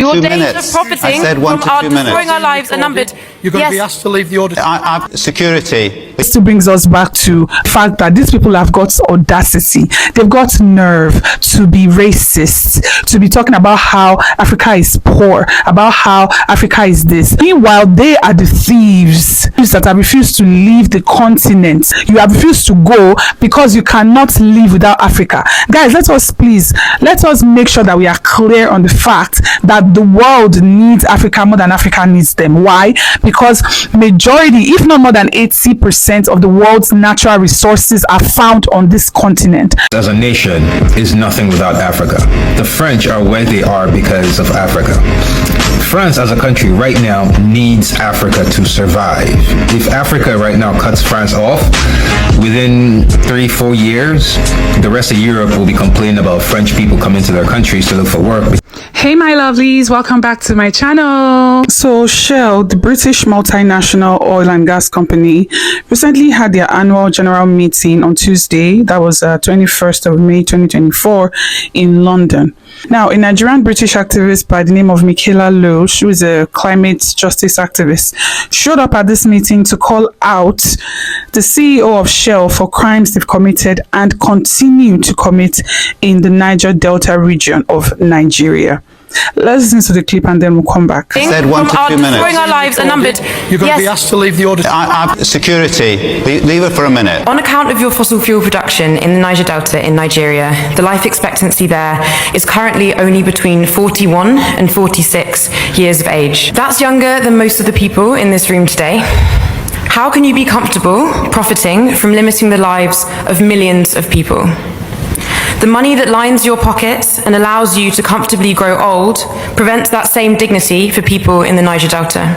Your 2 days minutes. of profiting I said 1 from to 2 minutes. destroying our lives are numbered. You're going to be asked to leave the auditorium. Security. This still brings us back to the fact that these people have got audacity. They've got nerve to be racist, to be talking about how Africa is poor, about how Africa is this. Meanwhile, they are the thieves that have refused to leave the continent. You have refused to go because you cannot live without Africa. Guys, let us make sure that we are clear on the fact that the world needs Africa more than Africa needs them. Why? Because majority, if not more than 80% of the world's natural resources are found on this continent. As a nation is nothing without Africa. The French are where they are because of Africa. France as a country right now needs Africa to survive. If Africa right now cuts France off, within 3-4 years, the rest of Europe will be complaining about French people coming to their countries to look for work. Hey my lovelies, welcome back to my channel. So Shell, the British multinational oil and gas company, recently had their annual general meeting on Tuesday, that was 21st of May 2024 in London. Now, a Nigerian British activist by the name of Micheala, who is a climate justice activist, showed up at this meeting to call out the CEO of Shell for crimes they've committed and continue to commit in the Niger Delta region of Nigeria. Let's listen to the clip and then we'll come back. I said 1 to 2 minutes. Destroying our lives are numbered. You're going to be asked to leave the auditorium. Security. Leave it for a minute. On account of your fossil fuel production in the Niger Delta in Nigeria, the life expectancy there is currently only between 41 and 46 years of age. That's younger than most of the people in this room today. How can you be comfortable profiting from limiting the lives of millions of people? The money that lines your pockets and allows you to comfortably grow old prevents that same dignity for people in the Niger Delta.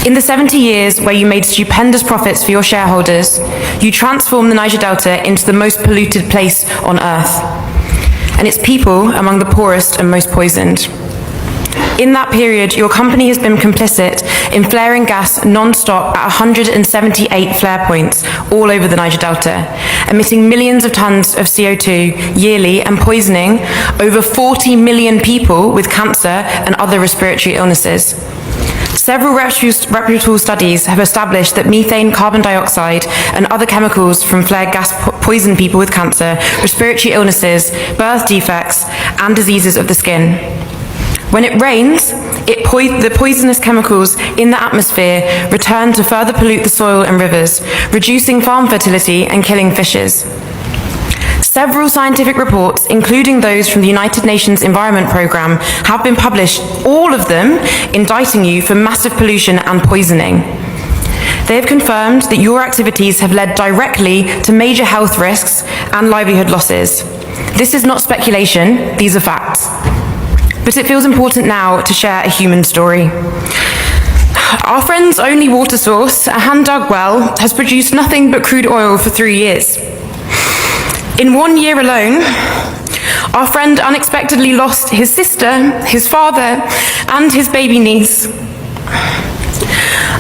In the 70 years where you made stupendous profits for your shareholders, you transformed the Niger Delta into the most polluted place on earth, and its people among the poorest and most poisoned. In that period, your company has been complicit in flaring gas non-stop at 178 flare points all over the Niger Delta, emitting millions of tons of CO2 yearly and poisoning over 40 million people with cancer and other respiratory illnesses. Several reputable studies have established that methane, carbon dioxide, and other chemicals from flared gas poison people with cancer, respiratory illnesses, birth defects, and diseases of the skin. When it rains, the poisonous chemicals in the atmosphere return to further pollute the soil and rivers, reducing farm fertility and killing fishes. Several scientific reports, including those from the United Nations Environment Programme, have been published, all of them indicting you for massive pollution and poisoning. They have confirmed that your activities have led directly to major health risks and livelihood losses. This is not speculation, these are facts. But it feels important now to share a human story. Our friend's only water source, a hand-dug well, has produced nothing but crude oil for 3 years. In 1 year alone, our friend unexpectedly lost his sister, his father, and his baby niece.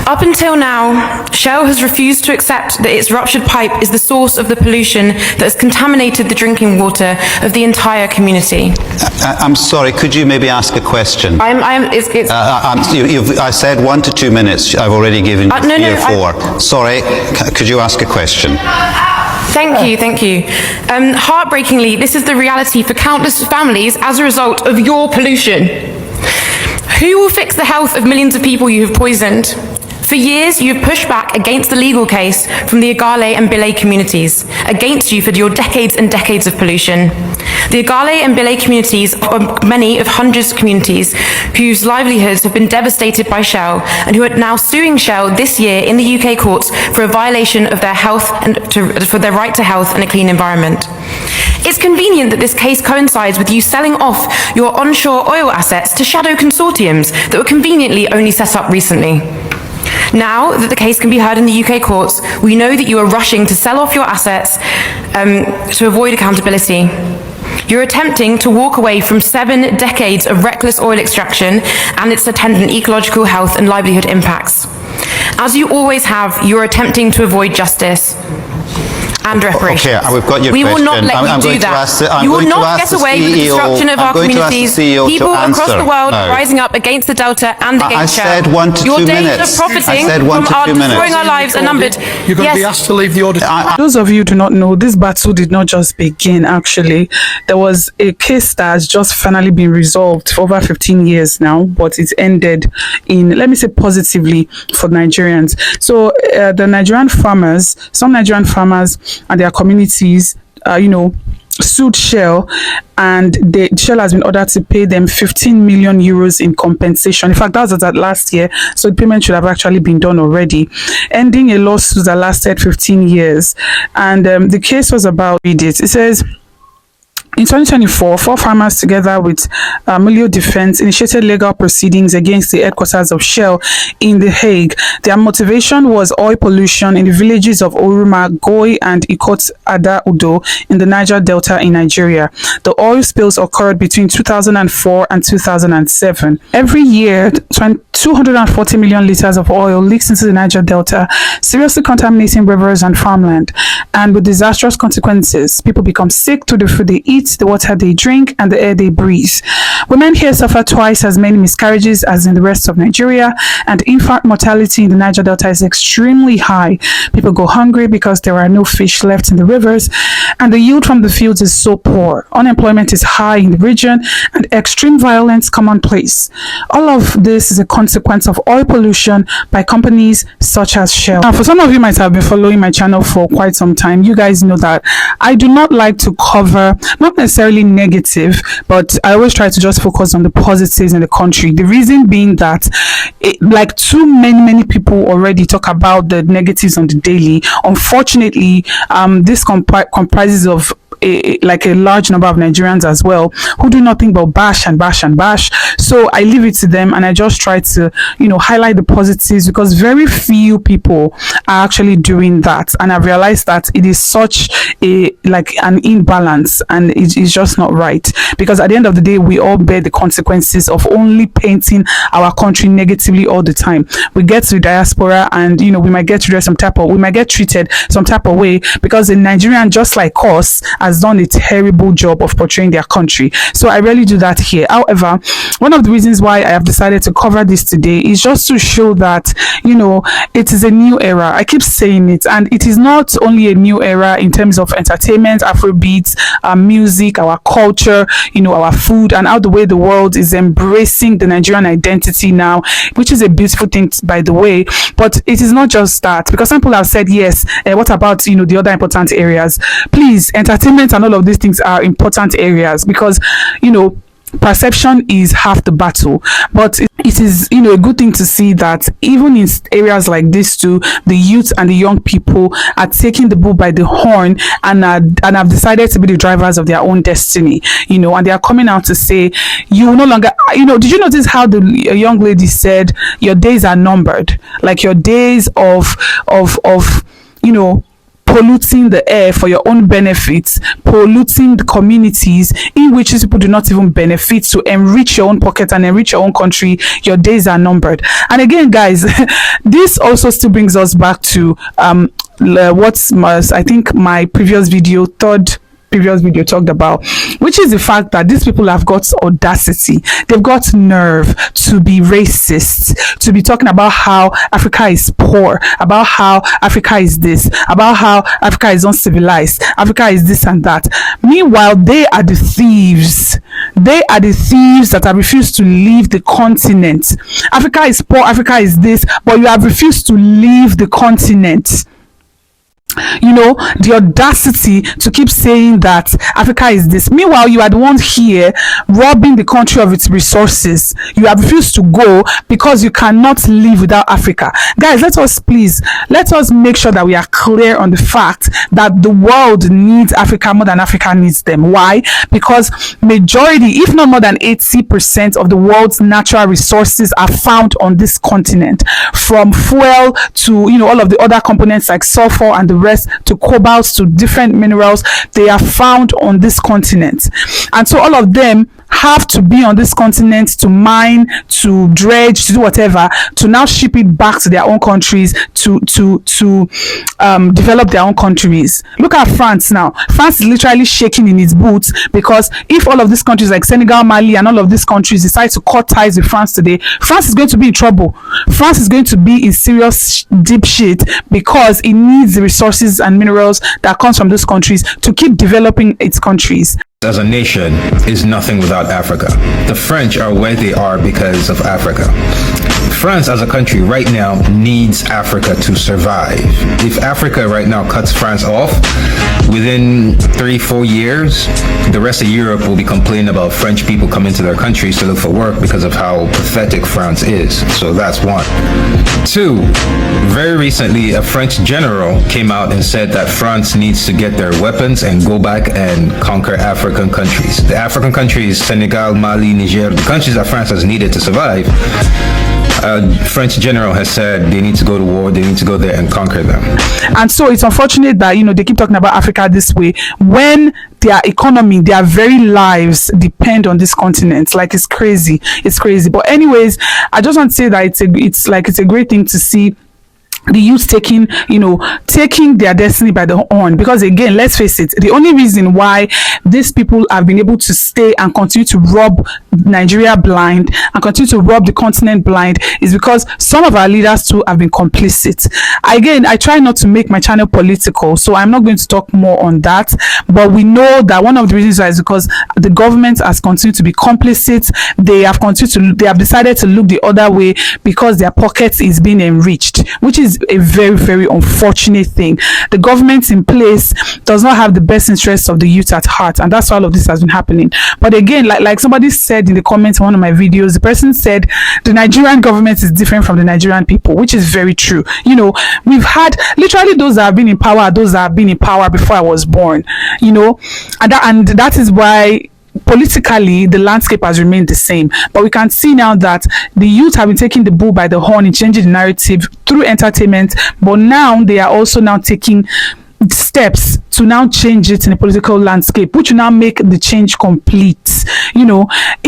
Up until now, Shell has refused to accept that its ruptured pipe is the source of the pollution that has contaminated the drinking water of the entire community. I'm sorry, could you maybe ask a question? I said 1 to 2 minutes. I've already given you 4. Sorry, could you ask a question? Thank you. Heartbreakingly, this is the reality for countless families as a result of your pollution. Who will fix the health of millions of people you have poisoned? For years, you have pushed back against the legal case from the Igale and Bile communities, against you for your decades and decades of pollution. The Igale and Bile communities are many of hundreds of communities whose livelihoods have been devastated by Shell and who are now suing Shell this year in the UK courts for a violation of their health and for their right to health and a clean environment. It's convenient that this case coincides with you selling off your onshore oil assets to shadow consortiums that were conveniently only set up recently. Now that the case can be heard in the UK courts, we know that you are rushing to sell off your assets to avoid accountability. You're attempting to walk away from 7 decades of reckless oil extraction and its attendant ecological health and livelihood impacts. As you always have, you're attempting to avoid justice. and reparations. Okay, we've got your we question. will not let I'm you going do to that. ask the- I'm you will going to not ask get the away with the CEO destruction of I'm our going to ask the communities. CEO to People across answer the world now. rising up against the Delta and I against said Shell. 1 to 2 Your days minutes. of profiting I said 1 from to our 2 destroying minutes. our lives are numbered. You're going to be Yes. asked to leave the auditorium. Those of you who do not know, this battle did not just begin. Actually, there was a case that has just finally been resolved for over 15 years now, but it ended in, let me say, positively for Nigerians. So the Nigerian farmers, some Nigerian farmers and their communities, sued Shell, and Shell has been ordered to pay them 15 million euros in compensation. In fact, that was last year, so the payment should have actually been done already, ending a lawsuit that lasted 15 years. And the case was about it says, in 2024, 4 farmers, together with Milio Defense, initiated legal proceedings against the headquarters of Shell in The Hague. Their motivation was oil pollution in the villages of Oruma, Goi, and Ikot Ada Udo in the Niger Delta in Nigeria. The oil spills occurred between 2004 and 2007. Every year, 240 million liters of oil leaks into the Niger Delta, seriously contaminating rivers and farmland, and with disastrous consequences. People become sick through the food they eat, the water they drink, and the air they breathe. Women here suffer twice as many miscarriages as in the rest of Nigeria, and infant mortality in the Niger Delta is extremely high. People go hungry because there are no fish left in the rivers, and the yield from the fields is so poor. Unemployment is high in the region, and extreme violence commonplace. All of this is a consequence of oil pollution by companies such as Shell. Now, for some of you might have been following my channel for quite some time, you guys know that I do not like to cover, not necessarily negative, but I always try to just focus on the positives in the country. The reason being that like too many people already talk about the negatives on the daily. Unfortunately, this comprises of a large number of Nigerians as well, who do nothing but bash and bash and bash. So I leave it to them, and I just try to highlight the positives, because very few people are actually doing that, and I've realized that it is such an imbalance, and it is just not right, because at the end of the day, we all bear the consequences of only painting our country negatively all the time. We get to the diaspora, and we might get treated some type of way, because a Nigerian just like us has done a terrible job of portraying their country. So I rarely do that here. However, one of the reasons why I have decided to cover this today is just to show that it is a new era. I keep saying it, and it is not only a new era in terms of entertainment, Afrobeats, music, our culture, our food, and how the way the world is embracing the Nigerian identity now, which is a beautiful thing, by the way. But it is not just that, because some people have said, yes, what about the other important areas? Please, entertainment and all of these things are important areas, because perception is half the battle. But it is a good thing to see that even in areas like this too, the youth and the young people are taking the bull by the horn, and have decided to be the drivers of their own destiny, and they are coming out to say, you no longer, did you notice how the young lady said your days are numbered, like your days of polluting the air for your own benefits, polluting the communities in which these people do not even benefit, to enrich your own pocket and enrich your own country. Your days are numbered. And again, guys, this also still brings us back to I think my previous video talked about, which is the fact that these people have got audacity, they've got nerve to be racist, to be talking about how Africa is poor, about how Africa is this, about how Africa is uncivilized, Africa is this and that. Meanwhile, they are the thieves. They are the thieves that have refused to leave the continent. Africa is poor, Africa is this, but you have refused to leave the continent. The audacity to keep saying that Africa is this. Meanwhile, you are the ones here robbing the country of its resources. You have refused to go because you cannot live without Africa. Guys, let us make sure that we are clear on the fact that the world needs Africa more than Africa needs them. Why? Because majority, if not more than 80% of the world's natural resources are found on this continent, from fuel to all of the other components like sulfur and the rest, to cobalt, to different minerals. They are found on this continent, and so all of them have to be on this continent to mine, to dredge, to do whatever, to now ship it back to their own countries to develop their own countries. Look at France now. France is literally shaking in its boots, because if all of these countries like Senegal, Mali, and all of these countries decide to cut ties with France today, France is going to be in trouble. France is going to be in serious deep shit, because it needs the resources and minerals that comes from those countries to keep developing its countries. As a nation is nothing without Africa. The French are where they are because of Africa. France as a country right now needs Africa to survive. If Africa right now cuts France off, within 3-4 years, the rest of Europe will be complaining about French people coming to their countries to look for work because of how pathetic France is. So that's one. Two, very recently, a French general came out and said that France needs to get their weapons and go back and conquer African countries. The African countries, Senegal, Mali, Niger, the countries that France has needed to survive, French general has said they need to go to war, they need to go there and conquer them. And so it's unfortunate that, they keep talking about Africa this way when their economy, their very lives depend on this continent. Like, it's crazy. But anyways, I just want to say that it's a great thing to see the youth taking their destiny by the horn, because again, let's face it, the only reason why these people have been able to stay and continue to rob Nigeria blind and continue to rob the continent blind is because some of our leaders too have been complicit. Again, I try not to make my channel political, so I'm not going to talk more on that, but we know that one of the reasons why is because the government has continued to be complicit. They have decided to look the other way because their pockets is being enriched, which is a very, very unfortunate thing. The government in place does not have the best interests of the youth at heart, and that's why all of this has been happening. But again, like somebody said in the comments in one of my videos, the person said the Nigerian government is different from the Nigerian people, which is very true. We've had literally those that have been in power, those that have been in power before I was born, and that is why politically the landscape has remained the same. But we can see now that the youth have been taking the bull by the horn in changing the narrative through entertainment, but now they are also now taking steps to now change it in the political landscape, which will now make the change complete.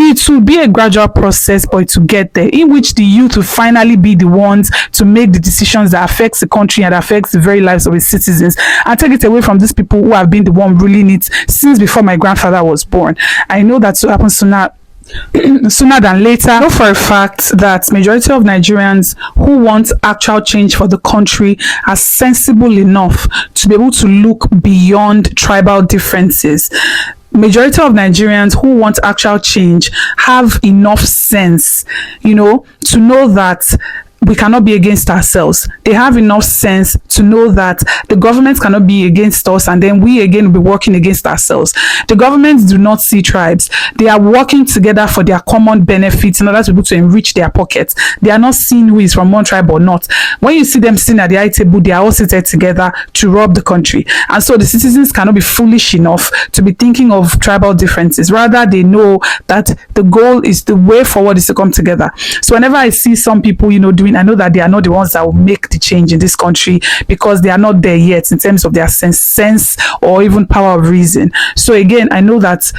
It will be a gradual process, but to get there, in which the youth will finally be the ones to make the decisions that affects the country and affects the very lives of its citizens, and take it away from these people who have been the one ruling it since before my grandfather was born. I know that will happen sooner than later. I know for a fact that majority of Nigerians who want actual change for the country are sensible enough to be able to look beyond tribal differences. Majority of Nigerians who want actual change have enough sense, to know that we cannot be against ourselves. They have enough sense to know that the government cannot be against us, and then we again will be working against ourselves. The governments do not see tribes. They are working together for their common benefits in order to be able to enrich their pockets. They are not seeing who is from one tribe or not. When you see them sitting at the high table, they are all seated together to rob the country. And so the citizens cannot be foolish enough to be thinking of tribal differences. Rather, they know that the goal is, the way forward is to come together. So whenever I see some people, doing, I know that they are not the ones that will make the change in this country, because they are not there yet in terms of their sense or even power of reason. So again, I know that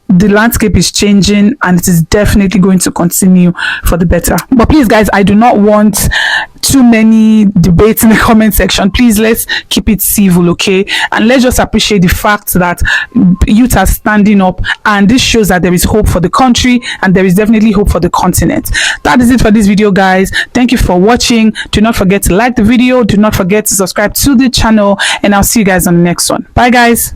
the landscape is changing, and it is definitely going to continue for the better. But please guys, I do not want too many debates in the comment section. Please, let's keep it civil, okay? And let's just appreciate the fact that youth are standing up, and this shows that there is hope for the country, and there is definitely hope for the continent. That is it for this video, guys. Thank you for watching. Do not forget to like the video, do not forget to subscribe to the channel, and I'll see you guys on the next one. Bye guys.